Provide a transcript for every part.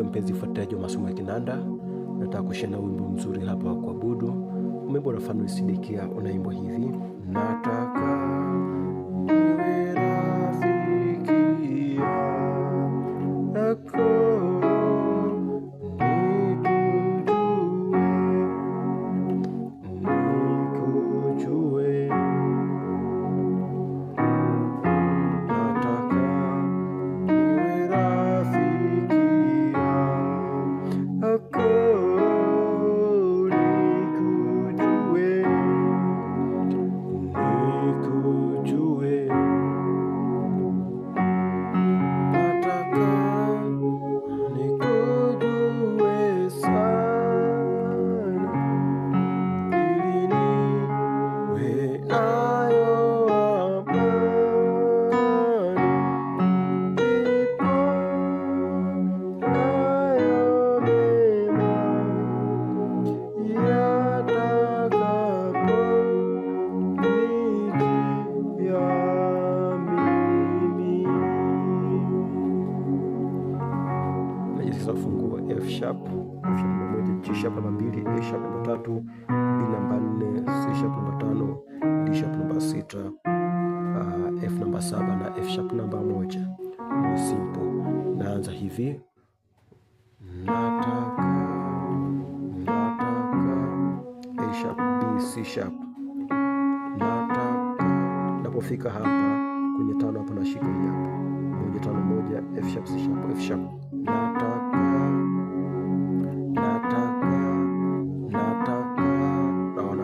mpenzi mfuatiliaji wa masomo ya kinanda, nataka kushare na wimbo mzuri hapa wa kuabudu. Wimbo wa Fanuel Sidikia unaimbwa hivi: nataka niwe rafiki yako, nikujue, nataka niwe rafiki yako, nikujue, nataka nikujue sana, ili niwe nayo amani, ndipo nayo mema yatakapo fungua F sharp, F sharp namba moja, G sharp namba mbili, A sharp namba tatu, B namba nne, C sharp namba tano, D sharp namba sita, F namba saba na F sharp namba moja. Ni simple. Naanza hivi: nataka A sharp, B, C sharp, nataka. Napofika hapa kwenye tano hapa nashika hii hapa moja tano moja, F sharp, C sharp, F sharp, nataka. Naona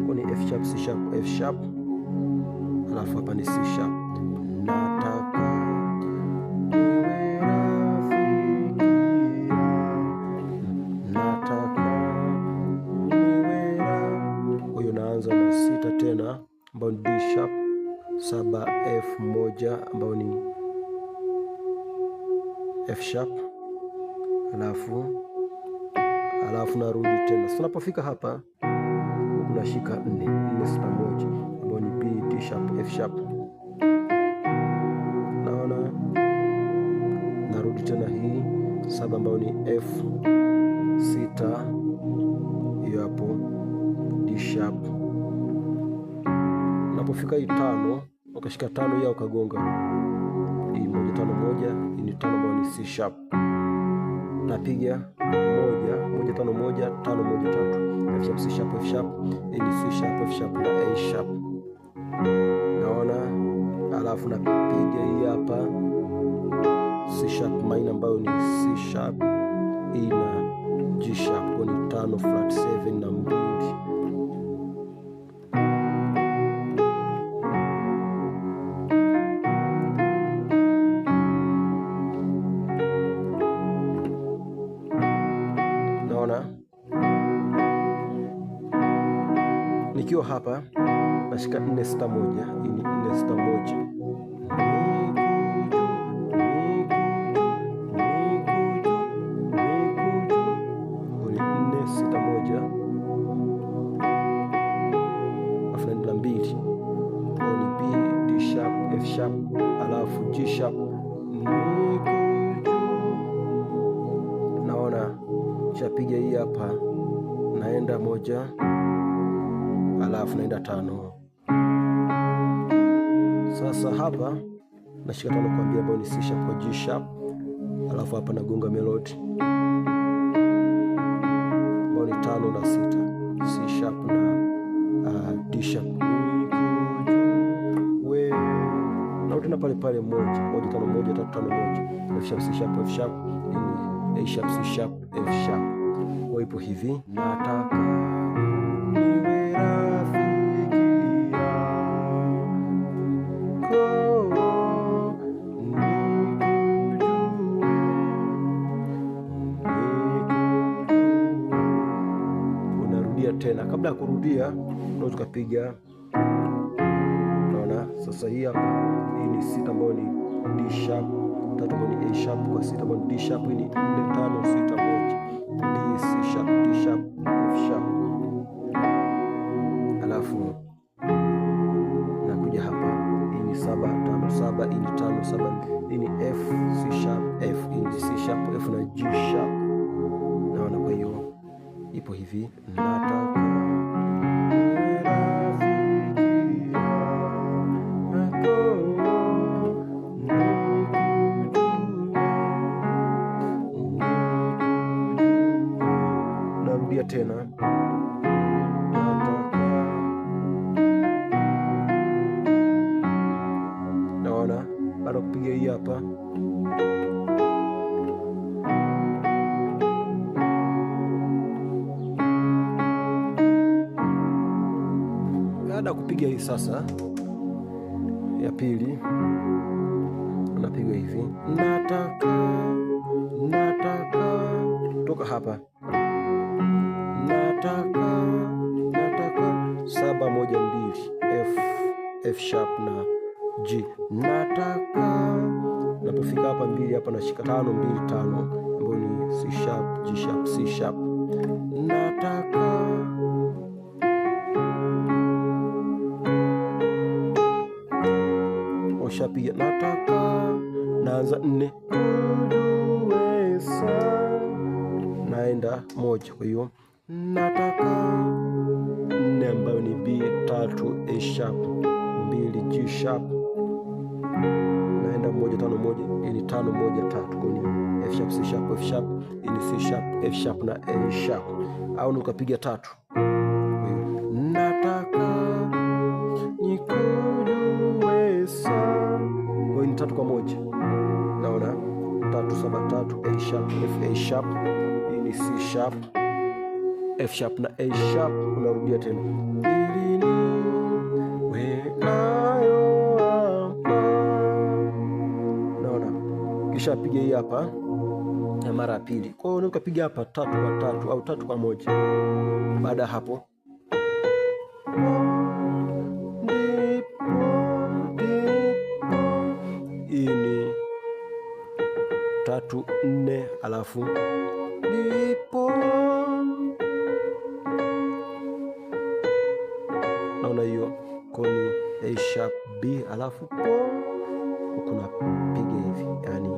kwa ni F sharp, C sharp, F sharp, alafu hapa ni C sharp. Nataka niwe rafiki, nataka niwe rafiki. Kwa hiyo naanza na sita tena ambayo ni D sharp, saba F moja ambayo ni F sharp, alafu narudi tena. Sasa napofika hapa unashika 4 sita moja ambayo ni B, D sharp, F sharp. Naona narudi tena hii saba ambayo ni F sita, hiyo hapo D sharp. Napofika hii tano ukashika tano hiyo ukagonga hii moja tano moja, hii ni tano ambayo ni C sharp. Napiga moja tano moja tano moja tatu, F sharp, C sharp, F sharp, hii ni C sharp, F sharp na A sharp. Naona, alafu napiga hii hapa C sharp minor ambayo ni C sharp, hii na G sharp, kwa ni tano flat 7 na mbili. Nikiwa hapa nashika 4 sita moja, hii ni 4 sita moja, ni 4 sita moja, alafu naenda mbili, kwa ni B, D sharp, F sharp, alafu G sharp. Naona chapiga hii hapa, naenda moja, alafu naenda tano. Sasa hapa nashika tano kuambia ambayo ni C sharp kwa G sharp, alafu hapa nagonga melody ambayo ni tano na sita, C sharp na D sharp. Na tena pale pale moja tano moja tatu tano moja, F sharp, C sharp, F sharp, A sharp, C sharp, F sharp. Kwa ipo hivi: nataka niwe rafiki yako, unarudia tena. Kabla ya kurudia ndio tukapiga. Unaona sasa hii hapa, hii ni sita ambayo ni D sharp, tatu ambayo ni A sharp, kwa sita ambayo ni D sharp, hii ni 4 5 6 1, D, C sharp, D sharp, F sharp. Alafu nakuja hapa, hii ni 7 5 7, hii ni 5 7, hii ni F, C sharp, F, hii ni C sharp, F na G sharp. Naona, kwa hiyo ipo hivi, nataka narudia tena, naona baada kupiga hii hapa, baada kupiga hii sasa ya pili unapiga hivi, nataka toka hapa, nataka 7 1 2 F sharp na G. Nataka napofika hapa 2 hapa nashika 5 2 5 ambayo ni C sharp G sharp C sharp. Nataka oshapiga, nataka naanza 4 naenda 1, kwa hiyo nataka 4 ambayo ni B 3 A sharp 2 G sharp, naenda 1 5 1, ni 5 1 3, kwa ni F sharp C sharp F sharp, ni C sharp F sharp na A sharp, au nikapiga 3. Kwa hiyo nataka nikujue sana, kwa hiyo ni 3 kwa 1, naona 3 7 3 A sharp F A sharp, ni C sharp F sharp na A sharp. Unarudia tena, naona, kisha piga hii hapa na mara ya pili. Kwa hiyo ukapiga hapa 3 kwa 3 au 3 kwa 1. Baada ya hapo hii ni 3 4, alafu ndipo naona hiyo koni A sharp B, alafu kuna piga hivi, yani 1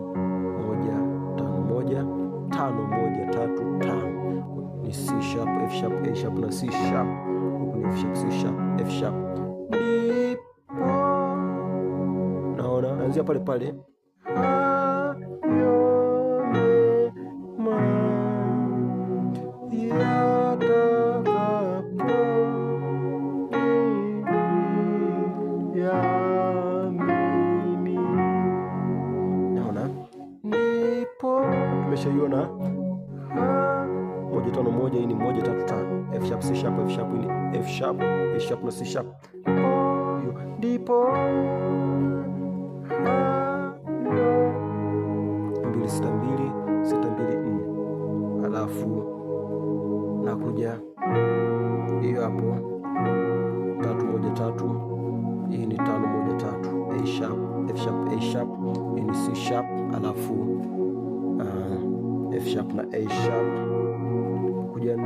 5 1 5 1 3 5, ni C sharp F sharp A sharp na C sharp, huku ni F sharp C sharp F sharp. Ndipo naona naanzia pale pale, tumeshaiona 1 5 1, hii ni 1 3 5, F sharp C sharp F sharp, ni F sharp A sharp na C sharp. Hiyo ndipo 2 6 2 6 2 4, alafu nakuja hiyo hapo 3 1 3, hii ni 5 1 3, A sharp F sharp A sharp, hii ni C sharp, alafu F sharp na A sharp, kuja 4,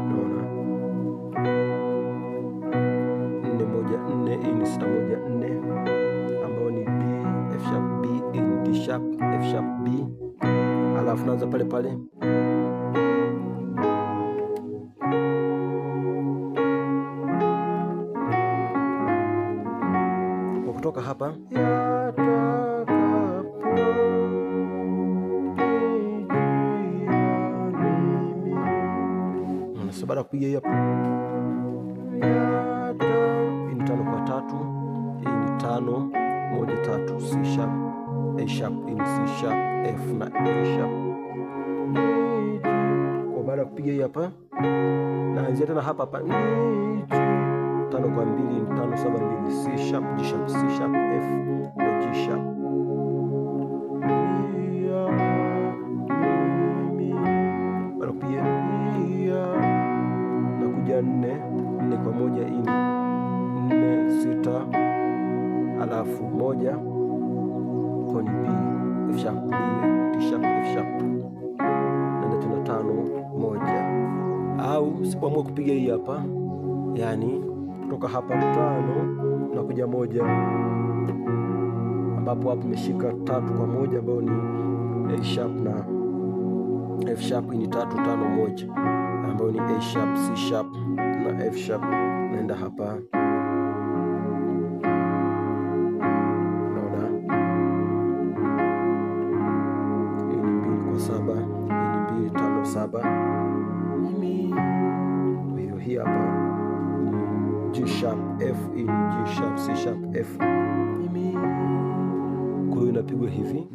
naona 4 1 4, hii ni 6 1 4, ambayo ni B F sharp B, D sharp F sharp B, alafu naanza pale pale kwa kutoka hapa baada ya kupiga hii hapa, hii ni 5 kwa 3, hii ni 5 1 3, C sharp A sharp, hii ni C sharp F na A sharp. Kwa baada ya kupiga hii hapa, naanzia tena hapa hapa 5 kwa 2, ni 5 7 2, C sharp G sharp C sharp F na G sharp. Baada ya kupiga nakuja 4 kwa 1, hii ni 4 6, alafu 1 koni B F sharp B D sharp F sharp, naenda tena 5 1, au sipoamua kupiga hii hapa, yani kutoka hapa 5 na kuja 1, ambapo hapo umeshika 3 kwa 1 ambayo ni A sharp na F sharp. Hii ni 3 5 1 ambayo ni A sharp, C sharp na F sharp. Naenda hapa, naona hii ni 2 kwa 7, hii ni 2 5 7. Kwa hiyo hii hapa ni G sharp F, hii ni G sharp C sharp F. Kwa hiyo inapigwa hivi.